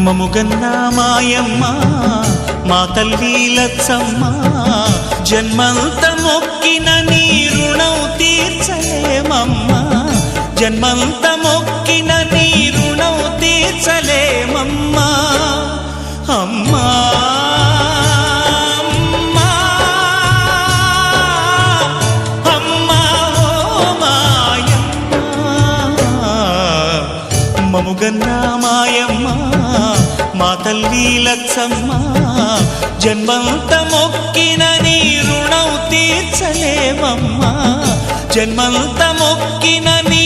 మముగన్నా మాయమ్మ మా తల్లి లచ్చమ్మ జన్మంత మొక్కిన నీ రుణం తీర్చలేమమ్మా జన్మంత మొక్కిన నీ రుణం తీర్చలేమమ్మా అమ్మా మముగన్నా మాయమ్మ మా తల్లి లచ్చమ్మ జన్మంత మొక్కిన నీ రుణం తీర్చలేమమ్మా జన్మంత మొక్కిన నీ